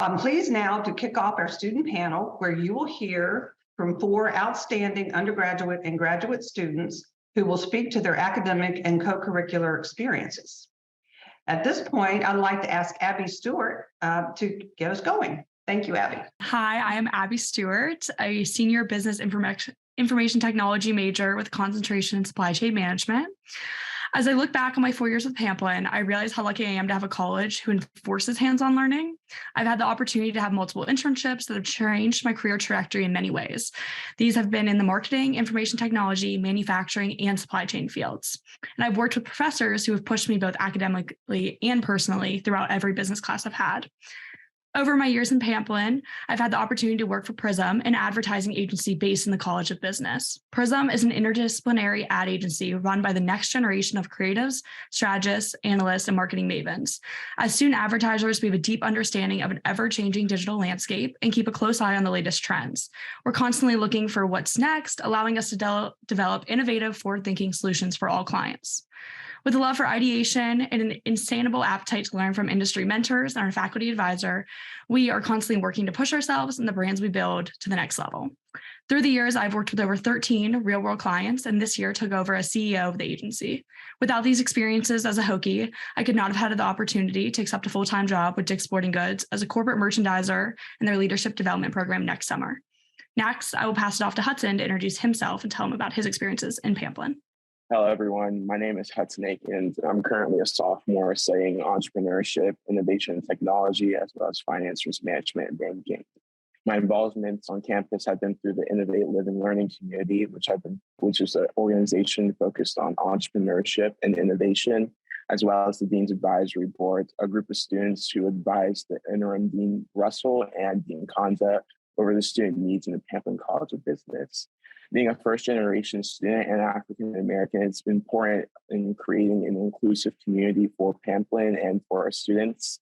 I'm pleased now to kick off our student panel where you will hear from 4 outstanding undergraduate and graduate students who will speak to their academic and co-curricular experiences. At this point, I'd like to ask Abby Stewart to get us going. Thank you, Abby. Hi, I am Abby Stewart, a senior business information technology major with concentration in supply chain management. As I look back on my 4 years with Pamplin, I realize how lucky I am to have a college who enforces hands-on learning. I've had the opportunity to have multiple internships that have changed my career trajectory in many ways. These have been in the marketing, information technology, manufacturing, and supply chain fields. And I've worked with professors who have pushed me both academically and personally throughout every business class I've had. Over my years in Pamplin, I've had the opportunity to work for Prism, an advertising agency based in the College of Business. Prism is an interdisciplinary ad agency run by the next generation of creatives, strategists, analysts, and marketing mavens. As student advertisers, we have a deep understanding of an ever-changing digital landscape and keep a close eye on the latest trends. We're constantly looking for what's next, allowing us to develop innovative, forward-thinking solutions for all clients. With a love for ideation and an insatiable appetite to learn from industry mentors and our faculty advisor, we are constantly working to push ourselves and the brands we build to the next level. Through the years, I've worked with over 13 real-world clients, and this year took over as CEO of the agency. Without these experiences as a Hokie, I could not have had the opportunity to accept a full-time job with Dick's Sporting Goods as a corporate merchandiser in their leadership development program next summer. Next, I will pass it off to Hudson to introduce himself and tell him about his experiences in Pamplin. Hello, everyone. My name is Hudson Aikins. I'm currently a sophomore studying entrepreneurship, innovation, and technology, as well as finance, risk management, and banking. My involvements on campus have been through the Innovate, Live, and Learning community, which is an organization focused on entrepreneurship and innovation, as well as the Dean's Advisory Board, a group of students who advise the interim Dean Russell and Dean Konza over the student needs in the Pamplin College of Business. Being a first-generation student and African-American, it's been important in creating an inclusive community for Pamplin and for our students.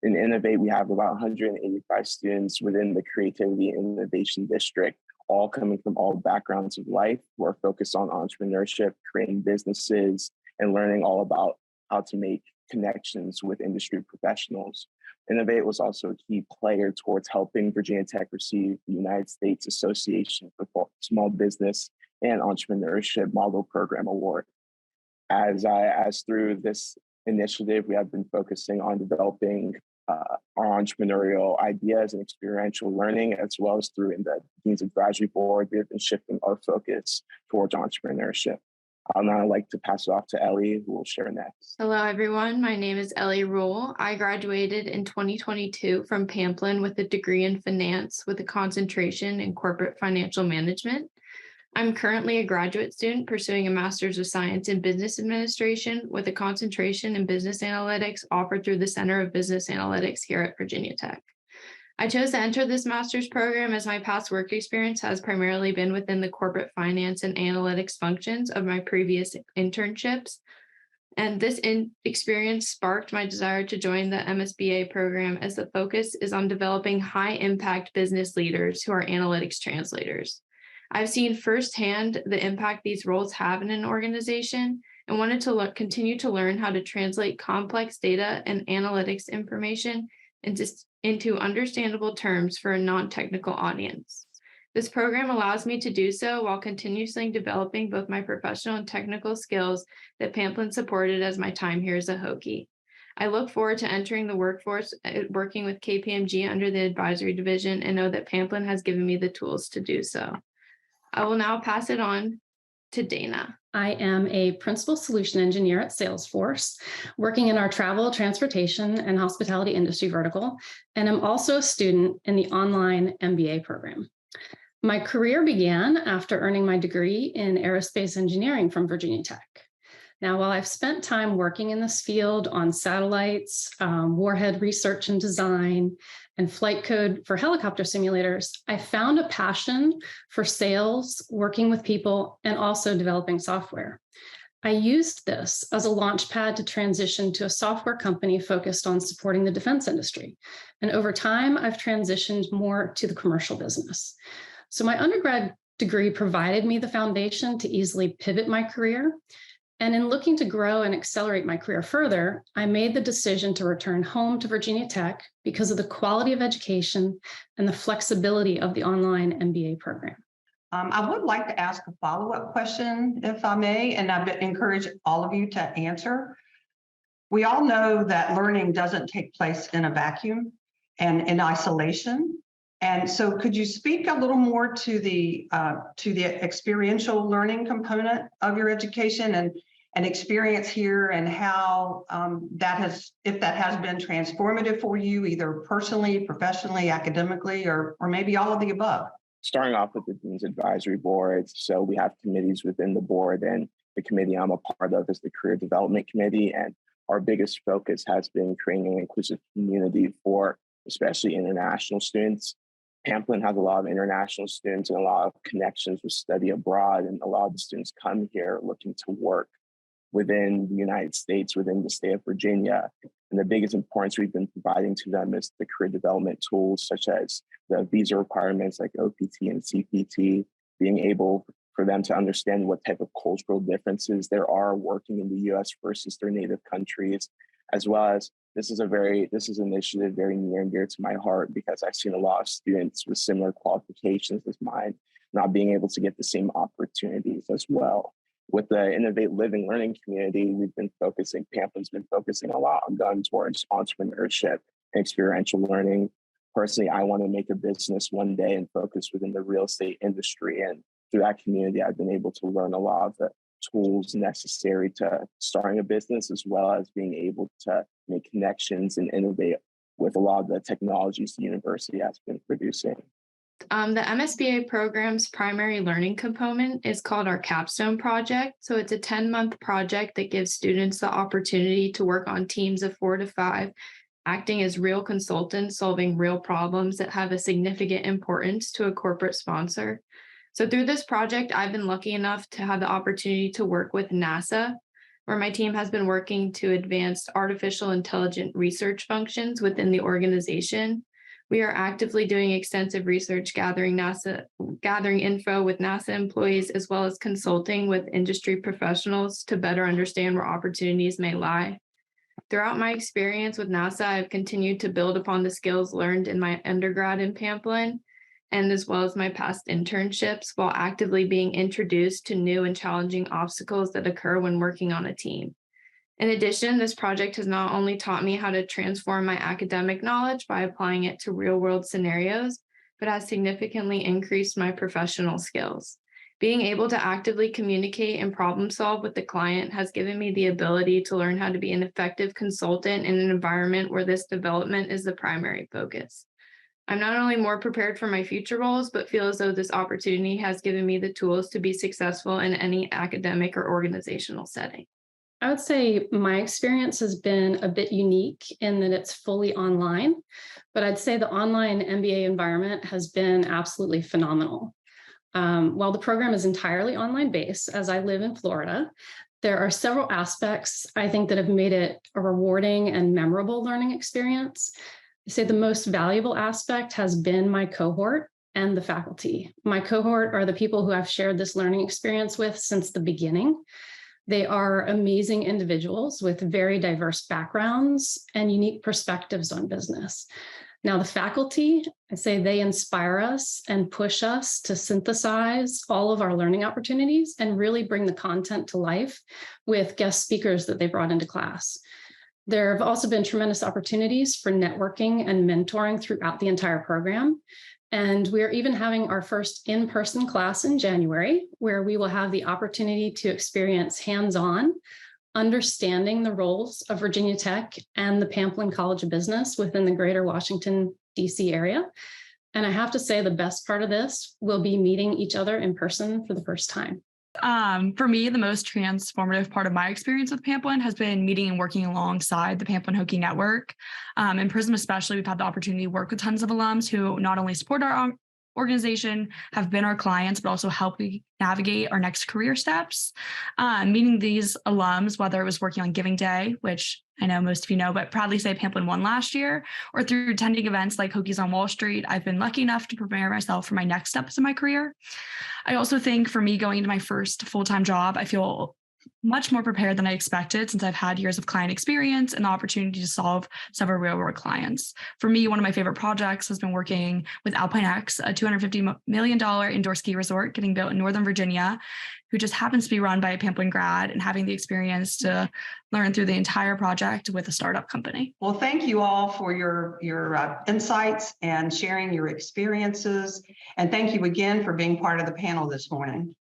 In Innovate, we have about 185 students within the Creativity and Innovation District, all coming from all backgrounds of life, who are focused on entrepreneurship, creating businesses, and learning all about how to make connections with industry professionals. Innovate was also a key player towards helping Virginia Tech receive the United States Association for Small Business and Entrepreneurship Model Program Award. As through this initiative, we have been focusing on developing our entrepreneurial ideas and experiential learning, as well as through in the Dean's Advisory Board, we have been shifting our focus towards entrepreneurship. I'd now like to pass it off to Ellie, who will share next. Hello, everyone. My name is Ellie Ruhl. I graduated in 2022 from Pamplin with a degree in finance with a concentration in corporate financial management. I'm currently a graduate student pursuing a Master's of Science in Business Administration with a concentration in business analytics offered through the Center of Business Analytics here at Virginia Tech. I chose to enter this master's program as my past work experience has primarily been within the corporate finance and analytics functions of my previous internships. And this experience sparked my desire to join the MSBA program, as the focus is on developing high-impact business leaders who are analytics translators. I've seen firsthand the impact these roles have in an organization and wanted to continue to learn how to translate complex data and analytics information into understandable terms for a non-technical audience. This program allows me to do so while continuously developing both my professional and technical skills that Pamplin supported as my time here as a Hokie. I look forward to entering the workforce, working with KPMG under the advisory division, and know that Pamplin has given me the tools to do so. I will now pass it on to Dana. I am a principal solution engineer at Salesforce, working in our travel, transportation, and hospitality industry vertical, and I'm also a student in the online MBA program. My career began after earning my degree in aerospace engineering from Virginia Tech. Now, while I've spent time working in this field on satellites, warhead research and design, and flight code for helicopter simulators, I found a passion for sales, working with people, and also developing software. I used this as a launch pad to transition to a software company focused on supporting the defense industry. And over time, I've transitioned more to the commercial business. So my undergrad degree provided me the foundation to easily pivot my career. And in looking to grow and accelerate my career further, I made the decision to return home to Virginia Tech because of the quality of education and the flexibility of the online MBA program. I would like to ask a follow-up question, if I may, and I encourage all of you to answer. We all know that learning doesn't take place in a vacuum and in isolation. And so could you speak a little more to the experiential learning component of your education and experience here, and how if that has been transformative for you, either personally, professionally, academically, or maybe all of the above? Starting off with the Dean's Advisory Board. So we have committees within the board, and the committee I'm a part of is the Career Development Committee. And our biggest focus has been creating an inclusive community for especially international students. Pamplin has a lot of international students and a lot of connections with study abroad, and a lot of the students come here looking to work within the United States, within the state of Virginia. And the biggest importance we've been providing to them is the career development tools, such as the visa requirements like OPT and CPT, being able for them to understand what type of cultural differences there are working in the US versus their native countries, as well as this is an initiative very near and dear to my heart, because I've seen a lot of students with similar qualifications as mine not being able to get the same opportunities as well. With the Innovate Living Learning community, Pamplin's been focusing a lot on going towards entrepreneurship and experiential learning. Personally, I want to make a business one day and focus within the real estate industry. And through that community, I've been able to learn a lot of the tools necessary to starting a business, as well as being able to make connections and innovate with a lot of the technologies the university has been producing. The MSBA program's primary learning component is called our capstone project. So it's a 10-month project that gives students the opportunity to work on teams of 4 to 5, acting as real consultants, solving real problems that have a significant importance to a corporate sponsor. So through this project, I've been lucky enough to have the opportunity to work with NASA, where my team has been working to advance artificial intelligence research functions within the organization. We are actively doing extensive research, gathering info with NASA employees, as well as consulting with industry professionals to better understand where opportunities may lie. Throughout my experience with NASA, I've continued to build upon the skills learned in my undergrad in Pamplin, and as well as my past internships, while actively being introduced to new and challenging obstacles that occur when working on a team. In addition, this project has not only taught me how to transform my academic knowledge by applying it to real-world scenarios, but has significantly increased my professional skills. Being able to actively communicate and problem solve with the client has given me the ability to learn how to be an effective consultant in an environment where this development is the primary focus. I'm not only more prepared for my future roles, but feel as though this opportunity has given me the tools to be successful in any academic or organizational setting. I would say my experience has been a bit unique in that it's fully online, but I'd say the online MBA environment has been absolutely phenomenal. While the program is entirely online based, as I live in Florida, there are several aspects I think that have made it a rewarding and memorable learning experience. I'd say the most valuable aspect has been my cohort and the faculty. My cohort are the people who I've shared this learning experience with since the beginning. They are amazing individuals with very diverse backgrounds and unique perspectives on business. Now, the faculty, I'd say they inspire us and push us to synthesize all of our learning opportunities and really bring the content to life with guest speakers that they brought into class. There have also been tremendous opportunities for networking and mentoring throughout the entire program. And we're even having our first in-person class in January, where we will have the opportunity to experience hands-on understanding the roles of Virginia Tech and the Pamplin College of Business within the greater Washington, D.C. area. And I have to say the best part of this will be meeting each other in person for the first time. For me, the most transformative part of my experience with Pamplin has been meeting and working alongside the Pamplin Hokie Network. In Prism especially, we've had the opportunity to work with tons of alums who not only support our organization, have been our clients, but also help we navigate our next career steps. Meeting these alums, whether it was working on Giving Day, which I know most of you know, but proudly say Pamplin won last year, or through attending events like Hokies on Wall Street, I've been lucky enough to prepare myself for my next steps in my career. I also think for me going into my first full-time job, I feel much more prepared than I expected since I've had years of client experience and the opportunity to solve several real-world clients. For me, one of my favorite projects has been working with Alpine X, a $250 million indoor ski resort getting built in Northern Virginia, who just happens to be run by a Pamplin grad, and having the experience to learn through the entire project with a startup company. Well, thank you all for your insights and sharing your experiences. And thank you again for being part of the panel this morning.